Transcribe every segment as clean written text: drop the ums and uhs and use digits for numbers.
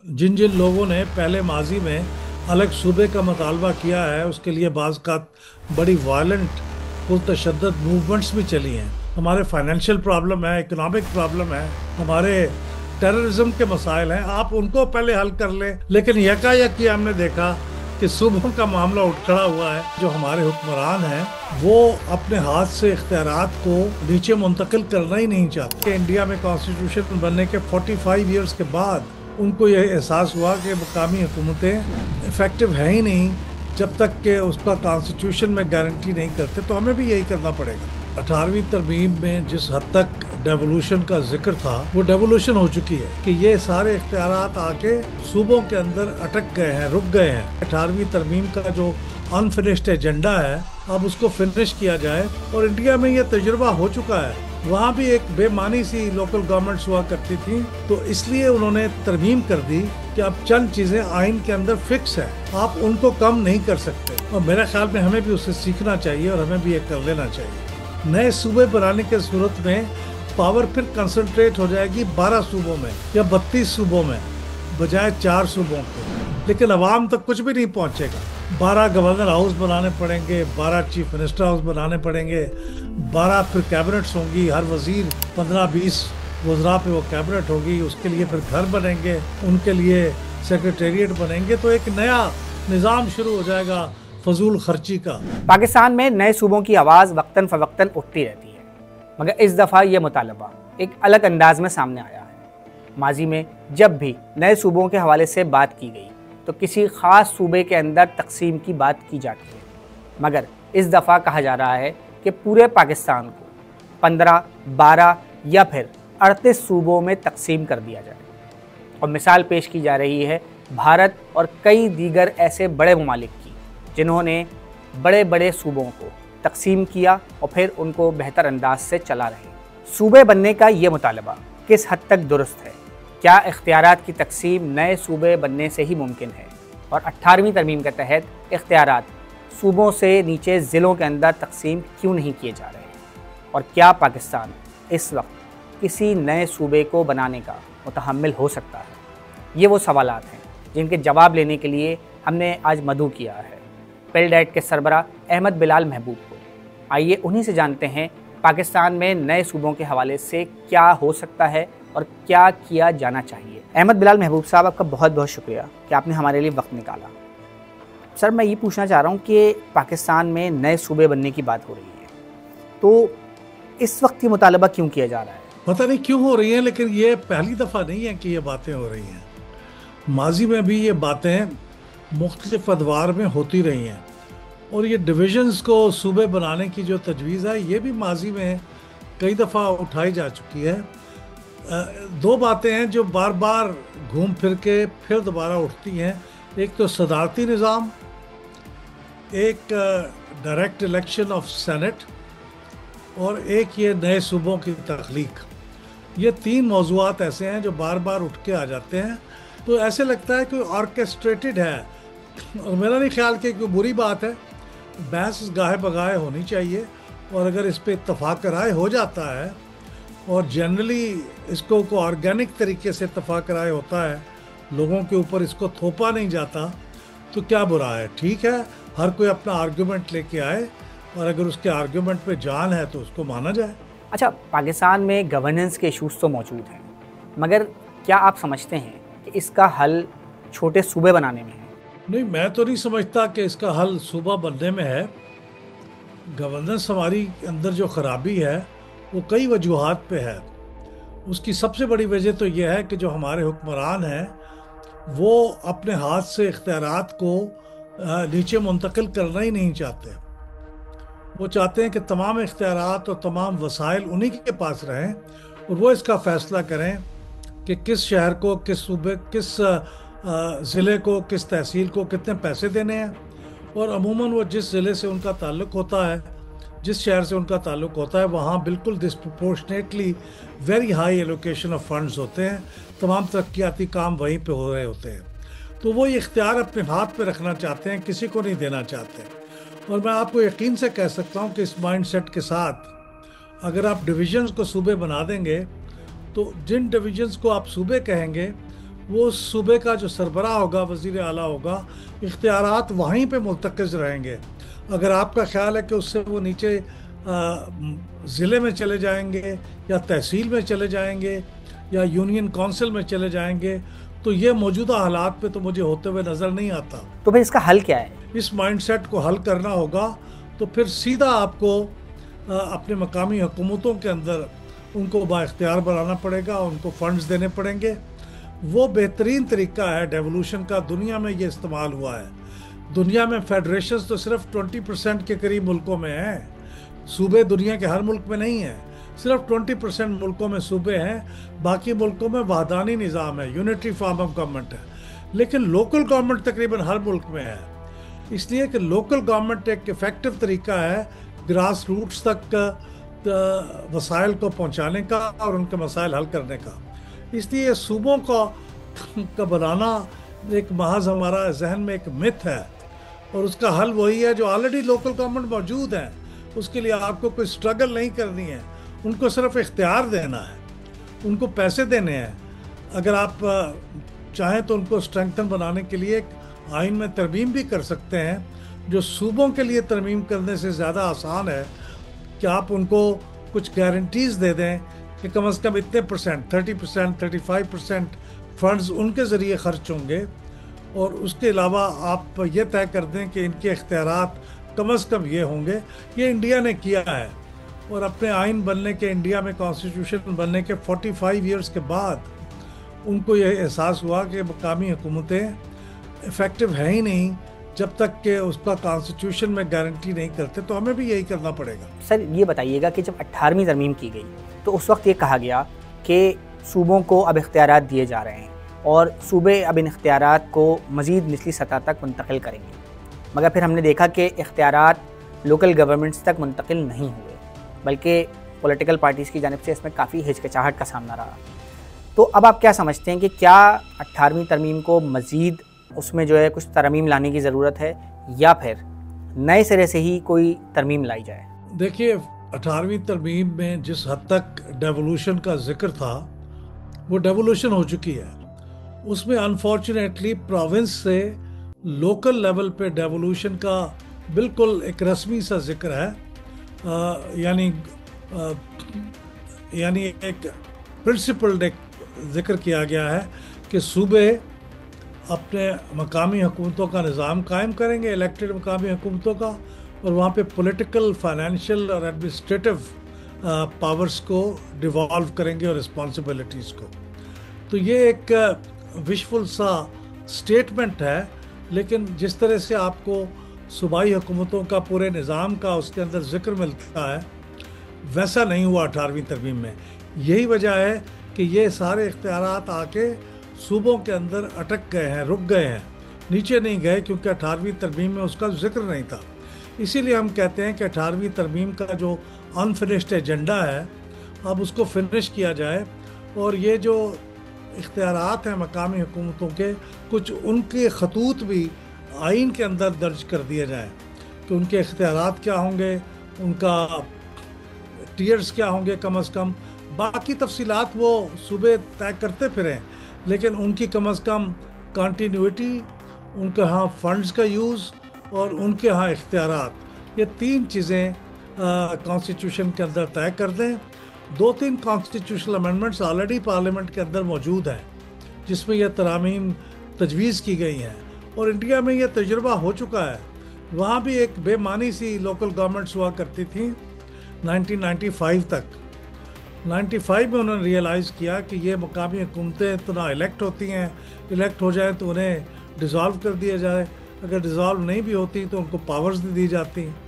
जिन जिन लोगों ने पहले माजी में अलग सूबे का मुतालबा किया है, उसके लिए बाज़ का बड़ी वायलेंट पुरतशद्दद मूवमेंट्स भी चली हैं। हमारे फाइनेंशियल प्रॉब्लम है, इकोनॉमिक प्रॉब्लम है, हमारे टेररिज्म के मसाइल हैं, आप उनको पहले हल कर लें। लेकिन यकायक हमने देखा कि सूबों का मामला उठ खड़ा हुआ है। जो हमारे हुक्मरान हैं वो अपने हाथ से इख्तियारात को नीचे मुंतकिल करना ही नहीं चाहते। इंडिया में कॉन्स्टिट्यूशन बनने के 45 ईयर्स के बाद उनको यह एहसास हुआ कि मकामी हुकूमतें इफेक्टिव है ही नहीं जब तक कि उसका कॉन्स्टिट्यूशन में गारंटी नहीं करते। तो हमें भी यही करना पड़ेगा। 18वीं तरमीम में जिस हद तक डेवोल्यूशन का जिक्र था वो डेवोल्यूशन हो चुकी है कि ये सारे इख्तियारात आके सूबों के अंदर अटक गए हैं, रुक गए हैं। 18वीं तरमीम का जो अनफिनिश्ड एजेंडा है अब उसको फिनिश किया जाए। और इंडिया में ये तजुर्बा हो चुका है, वहाँ भी एक बेमानी सी लोकल गवर्नमेंट्स हुआ करती थी, तो इसलिए उन्होंने तरमीम कर दी कि अब चंद चीज़ें आइन के अंदर फिक्स है, आप उनको कम नहीं कर सकते। और मेरे ख्याल में हमें भी उससे सीखना चाहिए और हमें भी ये कर लेना चाहिए। नए सूबे बनाने के सूरत में पावर फिर कंसंट्रेट हो जाएगी 12 सूबों में या 32 सूबों में बजाय 4 सूबों के, लेकिन अवाम तक कुछ भी नहीं पहुँचेगा। 12 गवर्नर हाउस बनाने पड़ेंगे, 12 चीफ मिनिस्टर हाउस बनाने पड़ेंगे, 12 फिर कैबिनेट्स होंगी, हर वजीर 15-20 वज़रा पे वो कैबिनेट होगी, उसके लिए फिर घर बनेंगे, उनके लिए सेक्रेटेरिएट बनेंगे। तो एक नया निज़ाम शुरू हो जाएगा फजूल खर्ची का। पाकिस्तान में नए सूबों की आवाज़ वक्तन फ़वक्तन उठती रहती है, मगर इस दफ़ा ये मुतालबा एक अलग अंदाज में सामने आया है। माजी में जब भी नए सूबों के हवाले से बात की गई तो किसी ख़ास सूबे के अंदर तकसीम की बात की जाती है, मगर इस दफ़ा कहा जा रहा है कि पूरे पाकिस्तान को 15, 12 या फिर 38 सूबों में तकसीम कर दिया जाए। और मिसाल पेश की जा रही है भारत और कई दीगर ऐसे बड़े ममालिक की जिन्होंने बड़े बड़े सूबों को तकसीम किया और फिर उनको बेहतर अंदाज से चला रहे। सूबे बनने का ये मुतालबा किस हद तक दुरुस्त है? क्या इख्तियारात की तकसीम नए सूबे बनने से ही मुमकिन है? और 18वीं तरमीम के तहत इख्तियारात सूबों से नीचे ज़िलों के अंदर तकसीम क्यों नहीं किए जा रहे? और क्या पाकिस्तान इस वक्त किसी नए सूबे को बनाने का मुतहम्मिल हो सकता है? ये वो सवालात हैं जिनके जवाब लेने के लिए हमने आज मदऊ किया है पेलडैट के सरबराह अहमद बिलाल महबूब को। आइए उन्हीं से जानते हैं पाकिस्तान में नए सूबों के हवाले से क्या हो सकता है और क्या किया जाना चाहिए। अहमद बिलाल महबूब साहब, आपका बहुत बहुत शुक्रिया कि आपने हमारे लिए वक्त निकाला। सर, मैं ये पूछना चाह रहा हूँ कि पाकिस्तान में नए सूबे बनने की बात हो रही है, तो इस वक्त ये मुतालबा क्यों किया जा रहा है? पता नहीं क्यों हो रही है, लेकिन ये पहली दफ़ा नहीं है कि ये बातें हो रही हैं। माजी में भी ये बातें मुख्तलिफ अदवार में होती रही हैं, और ये डिविजन्स को सूबे बनाने की जो तजवीज़ है ये भी माजी में कई दफ़ा उठाई जा चुकी है। दो बातें हैं जो बार बार घूम फिर के फिर दोबारा उठती हैं। एक तो सदारती निज़ाम, एक डायरेक्ट इलेक्शन ऑफ सेनेट, और एक ये नए सूबों की तख्लीक। ये तीन मौज़ूआत ऐसे हैं जो बार बार उठ के आ जाते हैं, तो ऐसे लगता है कि ऑर्केस्ट्रेटेड है। और मेरा नहीं ख्याल कि कोई बुरी बात है, बहस गाहे बगाहे होनी चाहिए, और अगर इस पर इत्तफाक राय हो जाता है और जनरली इसको को ऑर्गेनिक तरीके से इत्तफाक राय होता है, लोगों के ऊपर इसको थोपा नहीं जाता, तो क्या बुरा है? ठीक है, हर कोई अपना आर्गूमेंट लेके आए, और अगर उसके आर्गूमेंट पे जान है तो उसको माना जाए। अच्छा, पाकिस्तान में गवर्नेंस के इशूज़ तो मौजूद हैं, मगर क्या आप समझते हैं कि इसका हल छोटे सूबे बनाने में है? नहीं, मैं तो नहीं समझता कि इसका हल सूबा बनने में है। गवर्नेंस हमारी अंदर जो ख़राबी है वो कई वजूहात पे है। उसकी सबसे बड़ी वजह तो यह है कि जो हमारे हुक्मरान हैं वो अपने हाथ से इख्तियारात को नीचे मुंतकिल करना ही नहीं चाहते। वो चाहते हैं कि तमाम इख्तियारात और तमाम वसाइल उन्हीं के पास रहें, और वो इसका फ़ैसला करें कि किस शहर को, किस सूबे, किस ज़िले को, किस तहसील को कितने पैसे देने हैं। और अमूमन वो जिस ज़िले से उनका ताल्लुक़ होता है, जिस शहर से उनका ताल्लुक़ होता है, वहाँ बिल्कुल disproportionately very high allocation of funds होते हैं। तमाम तरक्याती काम वहीं पे हो रहे होते हैं। तो वो ये इख्तियार अपने हाथ पे रखना चाहते हैं, किसी को नहीं देना चाहते। और मैं आपको यकीन से कह सकता हूँ कि इस माइंड सेट के साथ अगर आप डिविजन्स को सूबे बना देंगे, तो जिन डिविजन्स को आप सूबे कहेंगे وہ صوبے کا جو سربراہ ہوگا، وزیر اعلیٰ ہوگا، اختیارات وہیں پہ مرتکز رہیں گے۔ اگر آپ کا خیال ہے کہ اس سے وہ نیچے ضلع میں چلے جائیں گے یا تحصیل میں چلے جائیں گے یا یونین کونسل میں چلے جائیں گے، تو یہ موجودہ حالات پہ تو مجھے ہوتے ہوئے نظر نہیں آتا۔ تو پھر اس کا حل کیا ہے؟ اس مائنڈ سیٹ کو حل کرنا ہوگا تو پھر سیدھا آپ کو اپنے مقامی حکومتوں کے اندر ان کو با اختیار بنانا پڑے گا، ان کو فنڈز دینے پڑیں گے۔ وہ بہترین طریقہ ہے ڈیولوشن کا، دنیا میں یہ استعمال ہوا ہے۔ دنیا میں فیڈریشنز تو صرف 20% کے قریب ملکوں میں ہیں، صوبے دنیا کے ہر ملک میں نہیں ہیں، صرف 20% ملکوں میں صوبے ہیں، باقی ملکوں میں وحدانی نظام ہے، یونٹری فارم آف گورنمنٹ ہے۔ لیکن لوکل گورنمنٹ تقریباً ہر ملک میں ہے، اس لیے کہ لوکل گورنمنٹ ایک افیکٹو طریقہ ہے گراس روٹس تک وسائل کو پہنچانے کا اور ان کے مسائل حل کرنے کا۔ اس لیے صوبوں کا بنانا ایک محض ہمارا ذہن میں ایک مت ہے، اور اس کا حل وہی ہے جو آلریڈی لوکل گورنمنٹ موجود ہیں۔ اس کے لیے آپ کو کوئی سٹرگل نہیں کرنی ہے، ان کو صرف اختیار دینا ہے، ان کو پیسے دینے ہیں۔ اگر آپ چاہیں تو ان کو اسٹرینگتھن بنانے کے لیے ایک آئین میں ترمیم بھی کر سکتے ہیں، جو صوبوں کے لیے ترمیم کرنے سے زیادہ آسان ہے کہ آپ ان کو کچھ گارنٹیز دے دیں کہ کم از کم اتنے پرسنٹ 30%، 35% فنڈز ان کے ذریعے خرچ ہوں گے، اور اس کے علاوہ آپ یہ طے کر دیں کہ ان کے اختیارات کم از کم یہ ہوں گے۔ یہ انڈیا نے کیا ہے، اور اپنے آئین بننے کے، انڈیا میں کانسٹیٹیوشن بننے کے 45 ایئرس کے بعد ان کو یہ احساس ہوا کہ مقامی حکومتیں افیکٹو ہیں ہی نہیں جب تک کہ اس کا کانسٹیٹیوشن میں گارنٹی نہیں کرتے، تو ہمیں بھی یہی کرنا پڑے گا۔ سر یہ بتائیے گا کہ جب 18ویں ترمیم کی گئی تو اس وقت یہ کہا گیا کہ صوبوں کو اب اختیارات دیے جا رہے ہیں اور صوبے اب ان اختیارات کو مزید نچلی سطح تک منتقل کریں گے، مگر پھر ہم نے دیکھا کہ اختیارات لوکل گورنمنٹس تک منتقل نہیں ہوئے، بلکہ پولیٹیکل پارٹیز کی جانب سے اس میں کافی ہچکچاہٹ کا سامنا رہا۔ تو اب آپ کیا سمجھتے ہیں کہ کیا 18ویں ترمیم کو مزید اس میں جو ہے کچھ ترمیم لانے کی ضرورت ہے، یا پھر نئے سرے سے ہی کوئی ترمیم لائی جائے؟ دیکھیے 18ویں ترمیم میں جس حد تک ڈیولوشن کا ذکر تھا وہ ڈیولوشن ہو چکی ہے۔ اس میں انفارچونیٹلی پروونس سے لوکل لیول پہ ڈیولوشن کا بالکل ایک رسمی سا ذکر ہے، یعنی ایک پرنسپلڈ ایک ذکر کیا گیا ہے کہ صوبے اپنے مقامی حکومتوں کا نظام قائم کریں گے، الیکٹڈ مقامی حکومتوں کا، اور وہاں پہ پولیٹیکل، فائنینشیل اور ایڈمنسٹریٹو پاورز کو ڈیوالو کریں گے اور رسپانسبلٹیز کو۔ تو یہ ایک وشفل سا سٹیٹمنٹ ہے، لیکن جس طرح سے آپ کو صوبائی حکومتوں کا پورے نظام کا اس کے اندر ذکر ملتا ہے ویسا نہیں ہوا 18ویں ترمیم میں۔ یہی وجہ ہے کہ یہ سارے اختیارات آ کے صوبوں کے اندر اٹک گئے ہیں، رک گئے ہیں، نیچے نہیں گئے، کیونکہ 18ویں ترمیم میں اس کا ذکر نہیں تھا۔ اسی لیے ہم کہتے ہیں کہ 18ویں ترمیم کا جو انفنشڈ ایجنڈا ہے اب اس کو فنش کیا جائے، اور یہ جو اختیارات ہیں مقامی حکومتوں کے، کچھ ان کے خطوط بھی آئین کے اندر درج کر دیے جائیں کہ ان کے اختیارات کیا ہوں گے، ان کا ٹیئرز کیا ہوں گے کم از کم۔ باقی تفصیلات وہ صوبے طے کرتے پھریں، لیکن ان کی کم از کم کنٹینیوٹی، ان کے ہاں فنڈز کا یوز اور ان کے ہاں اختیارات، یہ تین چیزیں کانسٹیٹیوشن کے اندر طے کر دیں۔ 2-3 کانسٹیٹیوشنل امینڈمنٹس آلریڈی پارلیمنٹ کے اندر موجود ہیں جس میں یہ ترامیم تجویز کی گئی ہیں، اور انڈیا میں یہ تجربہ ہو چکا ہے۔ وہاں بھی ایک بے معنی سی لوکل گورنمنٹس ہوا کرتی تھیں 1995 تک۔ 95 میں انہوں نے ریئلائز کیا کہ یہ مقامی حکومتیں تو نہ الیکٹ ہوتی ہیں، الیکٹ ہو جائیں تو انہیں ڈیزالو کر دیا جائے، اگر ڈیزالو نہیں بھی ہوتی تو ان کو پاورز دی جاتی ہیں۔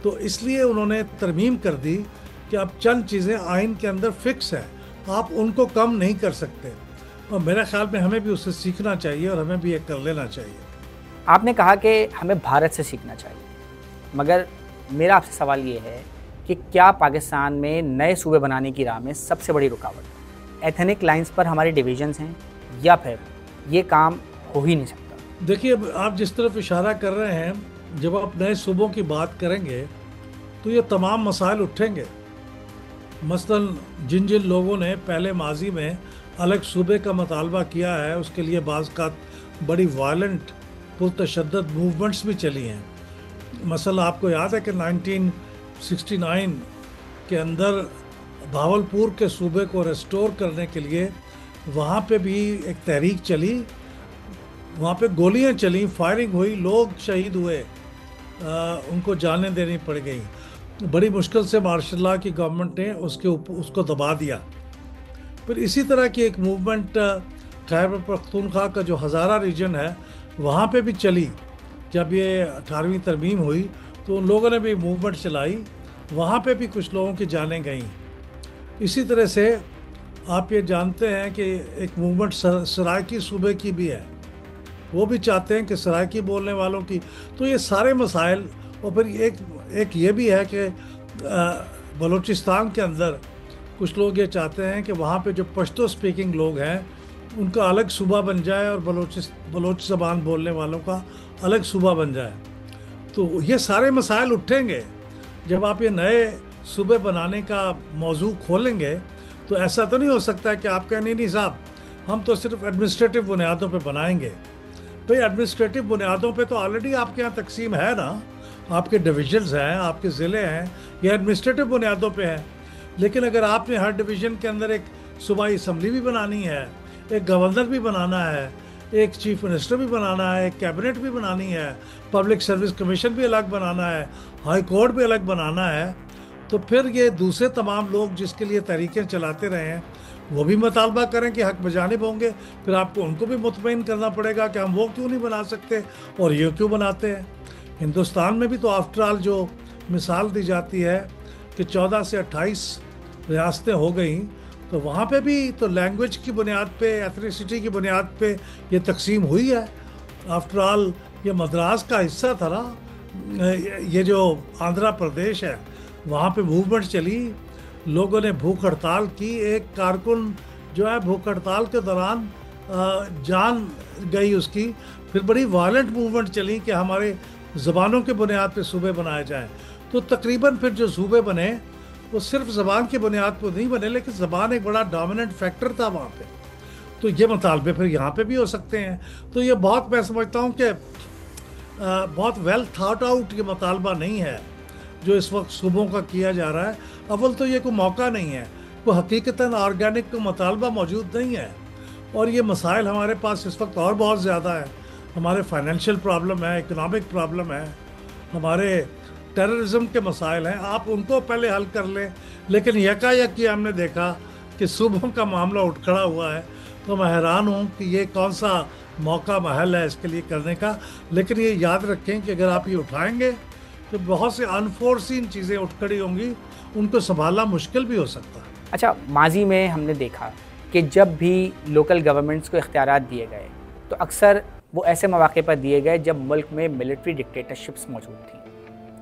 تو اس لیے انہوں نے ترمیم کر دی کہ اب چند چیزیں آئین کے اندر فکس ہیں، آپ ان کو کم نہیں کر سکتے، اور میرے خیال میں ہمیں بھی اس سے سیکھنا چاہیے اور ہمیں بھی یہ کر لینا چاہیے۔ آپ نے کہا کہ ہمیں بھارت سے سیکھنا چاہیے، مگر میرا آپ سے سوال یہ ہے کہ کیا پاکستان میں نئے صوبے بنانے کی راہ میں سب سے بڑی رکاوٹ ایتھنک لائنز پر ہمارے ڈویژنز ہیں، یا پھر یہ کام ہو ہی نہیں سکتا؟ دیکھیے آپ جس طرف اشارہ کر رہے ہیں، جب آپ نئے صوبوں کی بات کریں گے تو یہ تمام مسائل اٹھیں گے۔ مثلا جن لوگوں نے پہلے ماضی میں अलग सूबे का मुतालबा किया है, उसके लिए बाज़ का बड़ी वायलेंट पुरतशद्दद मूवमेंट्स भी चली हैं। मसला आपको याद है कि 1969 के अंदर भावलपुर के सूबे को रेस्टोर करने के लिए वहाँ पे भी एक तहरीक चली, वहाँ पे गोलियाँ चली, फायरिंग हुई, लोग शहीद हुए, उनको जानें देनी पड़ गई। बड़ी मुश्किल से मार्शल लॉ की गवर्नमेंट ने उसको दबा दिया। फिर इसी तरह की एक मूवमेंट खैबर पख्तूनख्वा का जो हज़ारा रीजन है वहाँ पे भी चली। जब ये 18वीं तरमीम हुई तो उन लोगों ने भी मूवमेंट चलाई, वहाँ पे भी कुछ लोगों की जानें गईं। इसी तरह से आप ये जानते हैं कि एक मूवमेंट सराइकी सूबे की भी है, वो भी चाहते हैं कि सराइकी बोलने वालों की। तो ये सारे मसाइल, और फिर एक ये भी है कि बलूचिस्तान के अंदर कुछ लोग ये चाहते हैं कि वहाँ पे जो पश्तो स्पीकिंग लोग हैं उनका अलग सूबा बन जाए और बलोच ज़बान बोलने वालों का अलग सूबा बन जाए। तो ये सारे मसाइल उठेंगे जब आप ये नए सूबे बनाने का मौजू खोलेंगे। तो ऐसा तो नहीं हो सकता कि आप कहें नहीं साहब हम तो सिर्फ एडमिनिस्ट्रेटिव बुनियादों पे बनाएंगे। भाई एडमिनिस्ट्रेटिव बुनियादों पे तो ऑलरेडी आपके यहाँ तकसीम है ना, आपके डिविजन्स हैं, आपके ज़िले हैं, ये एडमिनिस्ट्रेटिव बुनियादों पे हैं। लेकिन अगर आपने हर डिवीज़न के अंदर एक सूबाई असम्बली भी बनानी है, एक गवर्नर भी बनाना है, एक चीफ मिनिस्टर भी बनाना है, एक कैबिनेट भी बनानी है, पब्लिक सर्विस कमीशन भी अलग बनाना है, हाई कोर्ट भी अलग बनाना है, तो फिर ये दूसरे तमाम लोग जिसके लिए तहरीकें चलाते रहे हैं वो भी मुतालबा करें कि हक बजानिब होंगे। फिर आपको उनको भी मुतमईन करना पड़ेगा कि हम वो क्यों नहीं बना सकते और ये क्यों बनाते हैं। हिंदुस्तान में भी तो आफ्टर ऑल जो मिसाल दी जाती है कि 14 से 28 रियासतें हो गई, तो वहाँ पे भी तो लैंग्वेज की बुनियाद पे, एथनिसिटी की बुनियाद पे ये तकसीम हुई है। आफ्टर ऑल ये मद्रास का हिस्सा था ना, ये जो आंध्र प्रदेश है वहाँ पे मूवमेंट चली, लोगों ने भूख हड़ताल की, एक कारकुन जो है भूख हड़ताल के दौरान जान गई उसकी। फिर बड़ी वायलेंट मूवमेंट चली कि हमारे ज़बानों के बुनियाद पे सूबे बनाए जाएं। तो तकरीबन फिर जो सूबे बने वो सिर्फ ज़बान की बुनियाद पर नहीं बने, लेकिन ज़बान एक बड़ा डोमिनेंट फैक्टर था वहाँ पे। तो ये मुतालबे फिर यहाँ पे भी हो सकते हैं। तो ये बहुत, मैं समझता हूँ कि बहुत वेल थॉट आउट ये मुतालबा नहीं है जो इस वक्त सूबों का किया जा रहा है। अव्वल तो ये कोई मौका नहीं है, कोई हकीकतन ऑर्गेनिक कोई मुतालबा मौजूद नहीं है। और ये मसाइल हमारे पास इस वक्त और बहुत ज़्यादा है। हमारे फाइनेंशियल प्रॉब्लम है, इकनॉमिक प्रॉब्लम है, हमारे टेररिज्म के मसाइल हैं, आप उनको पहले हल कर लें। लेकिन यकायक ये हमने देखा कि सूबों का मामला उठ खड़ा हुआ है। तो मैं हैरान हूँ कि ये कौन सा मौका महल है इसके लिए करने का। लेकिन ये याद रखें कि अगर आप ये उठाएंगे तो बहुत से अनफोर्सीन चीज़ें उठ खड़ी होंगी, उनको संभालना मुश्किल भी हो सकता है। अच्छा, माजी में हमने देखा कि जब भी लोकल गवर्नमेंट्स को इख्तियारात दिए गए तो अक्सर वो ऐसे मौके पर दिए गए जब मुल्क में मिलिट्री डिक्टेटरशिप्स मौजूद थी,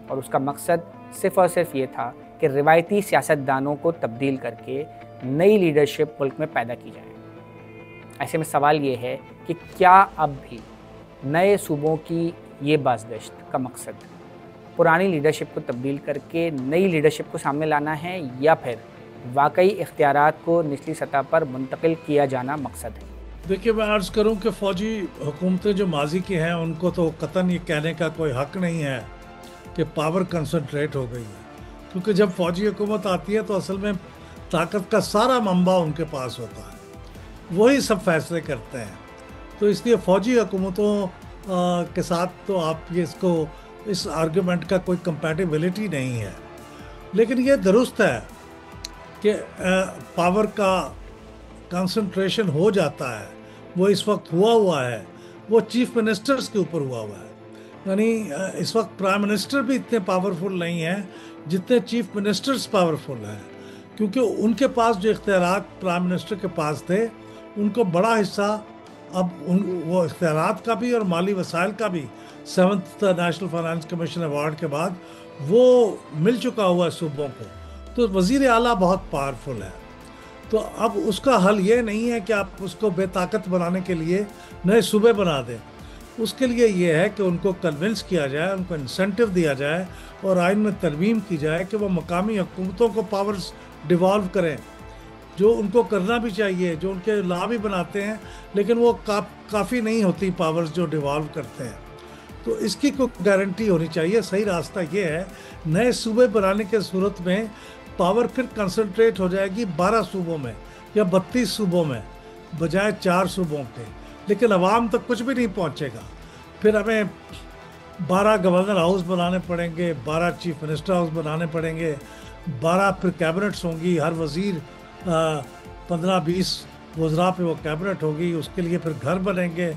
और उसका मकसद सिर्फ़ और सिर्फ ये था कि रिवायती सियासतदानों को तब्दील करके नई लीडरशिप मुल्क में पैदा की जाए। ऐसे में सवाल ये है कि क्या अब भी नए सूबों की ये बाज़गश्त का मकसद पुरानी लीडरशिप को तब्दील करके नई लीडरशिप को सामने लाना है, या फिर वाकई इख्तियारात को निचली सतह पर मुंतकिल किया जाना मकसद है? देखिए, मैं अर्ज़ करूं कि फ़ौजी हुकूमतें जो माजी की हैं उनको तो कतन ये कहने का कोई हक़ नहीं है कि पावर कंसंट्रेट हो गई है, क्योंकि जब फ़ौजी हुकूमत आती है तो असल में ताकत का सारा मंबा उनके पास होता है, वही सब फैसले करते हैं। तो इसलिए फ़ौजी हुकूमतों के साथ तो आप ये इस आर्गूमेंट का कोई कंपैटिबिलिटी नहीं है। लेकिन ये दुरुस्त है कि पावर का कंसंट्रेशन हो जाता है, वो इस वक्त हुआ है, वो चीफ मिनिस्टर्स के ऊपर हुआ है। यानी इस वक्त प्राइम मिनिस्टर भी इतने पावरफुल नहीं हैं जितने चीफ मिनिस्टर्स पावरफुल हैं, क्योंकि उनके पास जो इख्तियारात प्राइम मिनिस्टर के पास थे उनको बड़ा हिस्सा अब वो इख्तियारात का भी और माली वसाइल का भी 7th national finance commission award के बाद वो मिल चुका हुआ है सूबों को। तो वज़ीर आला बहुत पावरफुल है। तो अब उसका हल ये नहीं है कि आप उसको बेताकत बनाने के लिए नए सूबे बना दें। उसके लिए ये है कि उनको कन्विंस किया जाए, उनको इंसेंटिव दिया जाए और आइन में तरमीम की जाए कि वो मकामी हुकूमतों को पावर्स डिवॉल्व करें। جو ان کو کرنا بھی چاہیے, جو ان کے لا بھی بناتے ہیں, لیکن وہ کافی نہیں ہوتی پاورز جو ڈیوالو کرتے ہیں. تو اس کی کوئی گارنٹی ہونی چاہیے. صحیح راستہ یہ ہے, نئے صوبے بنانے کے صورت میں پاور پھر کنسنٹریٹ ہو جائے گی 12 صوبوں میں یا 32 صوبوں میں بجائے 4 صوبوں کے, لیکن عوام تک کچھ بھی نہیں پہنچے گا. پھر ہمیں 12 گورنر ہاؤس بنانے پڑیں گے, 12 چیف منسٹر ہاؤس بنانے پڑیں گے, 12 پھر کیبنٹس ہوں گی, ہر وزیر 15-20 وزراء پہ وہ کیبنٹ ہوگی, اس کے لیے پھر گھر بنیں گے,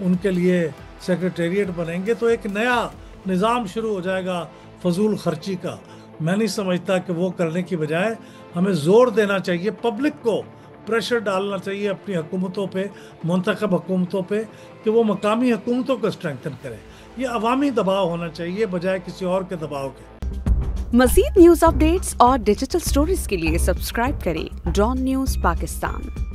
ان کے لیے سیکریٹریٹ بنیں گے. تو ایک نیا نظام شروع ہو جائے گا فضول خرچی کا. میں نہیں سمجھتا کہ وہ کرنے کی بجائے ہمیں زور دینا چاہیے, پبلک کو پریشر ڈالنا چاہیے اپنی حکومتوں پہ, منتخب حکومتوں پہ, کہ وہ مقامی حکومتوں کو اسٹرینتھن کریں. یہ عوامی دباؤ ہونا چاہیے بجائے کسی اور کے دباؤ کے. مزید نیوز اپ ڈیٹس اور ڈیجیٹل سٹوریز کے لیے سبسکرائب کریں ڈان نیوز پاکستان.